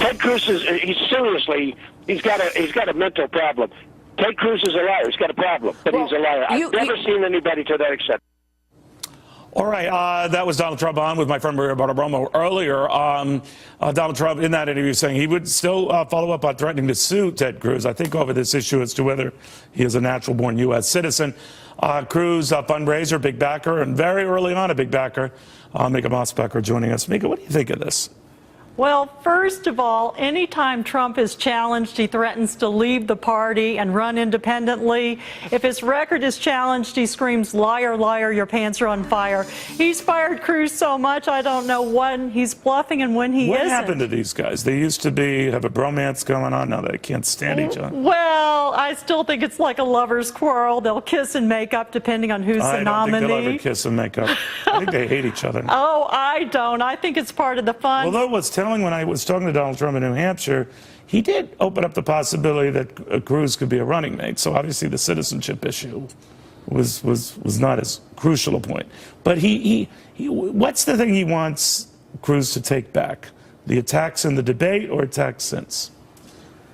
Ted Cruz he's got a mental problem. Ted Cruz is a liar. He's got a problem, but he's a liar. I've never seen anybody to that extent. All right, that was Donald Trump on with my friend Maria Bartiromo earlier. Donald Trump, in that interview, saying he would still follow up on threatening to sue Ted Cruz, I think, over this issue as to whether he is a natural-born U.S. citizen. Cruz, a fundraiser, big backer, and very early on a big backer. MicaMosbacher joining us. Mika, what do you think of this? Well, first of all, anytime Trump is challenged, he threatens to leave the party and run independently. If his record is challenged, he screams, "Liar, liar, your pants are on fire." He's fired Cruz so much, I don't know when he's bluffing and when he isn't. What happened to these guys? They used to have a bromance going on. Now they can't stand each other. Well, I still think it's like a lover's quarrel. They'll kiss and make up depending on who's the nominee. I don't think they'll ever kiss and make up. I think they hate each other. Oh, I don't. I think it's part of the fun. Although what's telling, when I was talking to Donald Trump in New Hampshire, he did open up the possibility that Cruz could be a running mate. So obviously the citizenship issue was not as crucial a point. But what's the thing he wants Cruz to take back? The attacks in the debate or attacks since?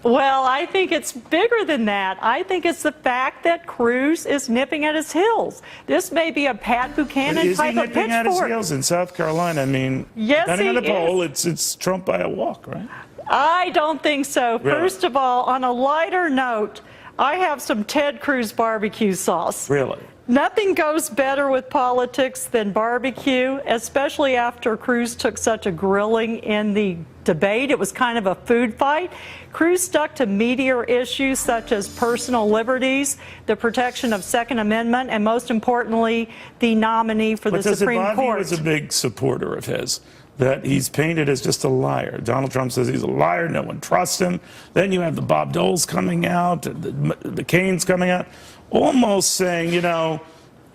Well, I think it's bigger than that. I think it's the fact that Cruz is nipping at his heels. This may be a Pat Buchanan type of pitchfork. Is he nipping at his heels in South Carolina? I mean, yes, depending on the poll, it's Trump by a walk, right? I don't think so. Really? First of all, on a lighter note, I have some Ted Cruz barbecue sauce. Really? Nothing goes better with politics than barbecue, especially after Cruz took such a grilling in the debate. It was kind of a food fight. Cruz stuck to meatier issues such as personal liberties, the protection of Second Amendment, and most importantly, the nominee for the Supreme Court. He was a big supporter of his, that he's painted as just a liar. Donald Trump says he's a liar, no one trusts him. Then you have the Bob Doles coming out, the McCain's coming out, almost saying, you know,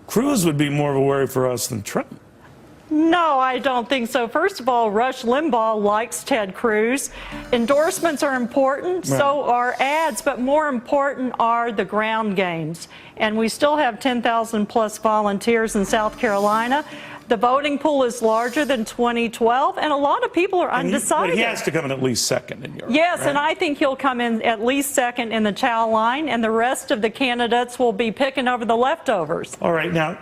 Cruz would be more of a worry for us than Trump. No, I don't think so. First of all, Rush Limbaugh likes Ted Cruz. Endorsements are important, right. So are ads, but more important are the ground games. And we still have 10,000 plus volunteers in South Carolina. The voting pool is larger than 2012, and a lot of people are undecided. But he has to come in at least second in Europe. Yes, right? And I think he'll come in at least second in the chow line, and the rest of the candidates will be picking over the leftovers. All right. Now,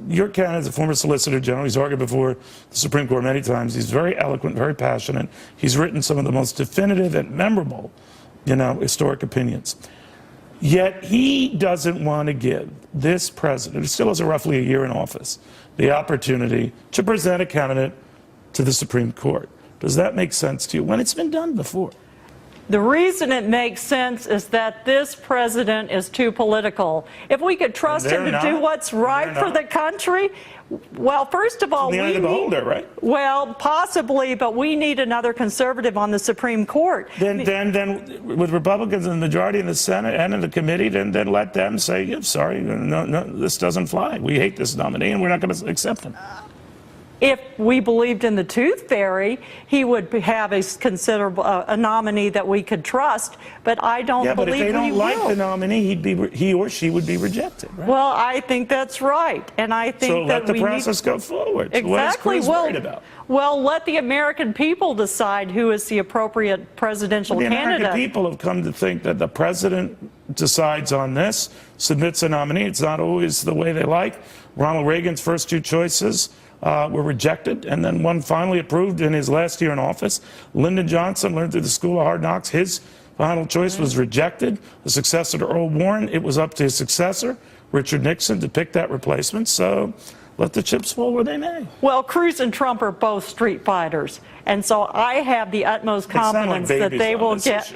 your candidate is a former Solicitor General. He's argued before the Supreme Court many times. He's very eloquent, very passionate. He's written some of the most definitive and memorable, historic opinions. Yet he doesn't want to give this president, who still has roughly a year in office, the opportunity to present a candidate to the Supreme Court. Does that make sense to you when it's been done before? The reason it makes sense is that this president is too political. If we could trust him to do what's right for the country, well, first of all, we need the beholder, right? Well, possibly, but we need another conservative on the Supreme Court. Then with Republicans in the majority in the Senate and in the committee, then let them say, yeah, sorry, no, this doesn't fly. We hate this nominee, and we're not going to accept him. If we believed in the tooth fairy, he would have a considerable a nominee that we could trust. But I don't believe he will. Yeah, but if they don't like the nominee, he or she would be rejected. Right? Well, I think that's right, and I think that let the process go forward. Exactly. What is Cruz worried about? Well, let the American people decide who is the appropriate presidential candidate. The American people have come to think that the president decides on this, submits a nominee. It's not always the way they like. Ronald Reagan's first two choices were rejected, and then one finally approved in his last year in office. Lyndon Johnson learned through the School of Hard Knocks. His final choice was rejected. The successor to Earl Warren, it was up to his successor, Richard Nixon, to pick that replacement. So let the chips fall where they may. Well, Cruz and Trump are both street fighters, and so I have the utmost confidence that they will get.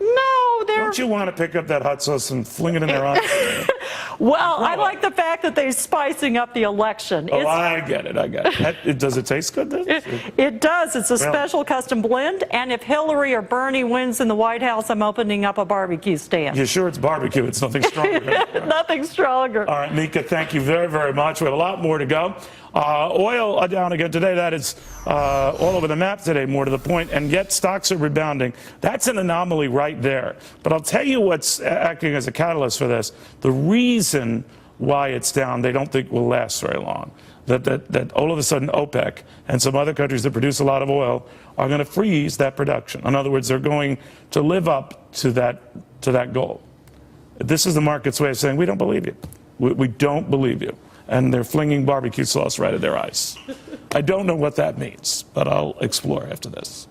No, they're... Don't you want to pick up that hot sauce and fling it in their eyes? Well, I like the fact that they're spicing up the election. Oh, I get it. Does it taste good, then? It does. It's a special custom blend, and if Hillary or Bernie wins in the White House, I'm opening up a barbecue stand. You're sure it's barbecue? It's nothing stronger. Nothing stronger. All right, Mika, thank you very, very much. We have a lot more to go. Oil down again today. That is all over the map today, more to the point, and yet stocks are rebounding. That's an anomaly right there. But I'll tell you what's acting as a catalyst for this. The reason why it's down, they don't think will last very long. that all of a sudden OPEC and some other countries that produce a lot of oil are going to freeze that production. In other words, they're going to live up to that goal. This is the market's way of saying, we don't believe you. We don't believe you. And they're flinging barbecue sauce right at their eyes. I don't know what that means, but I'll explore after this.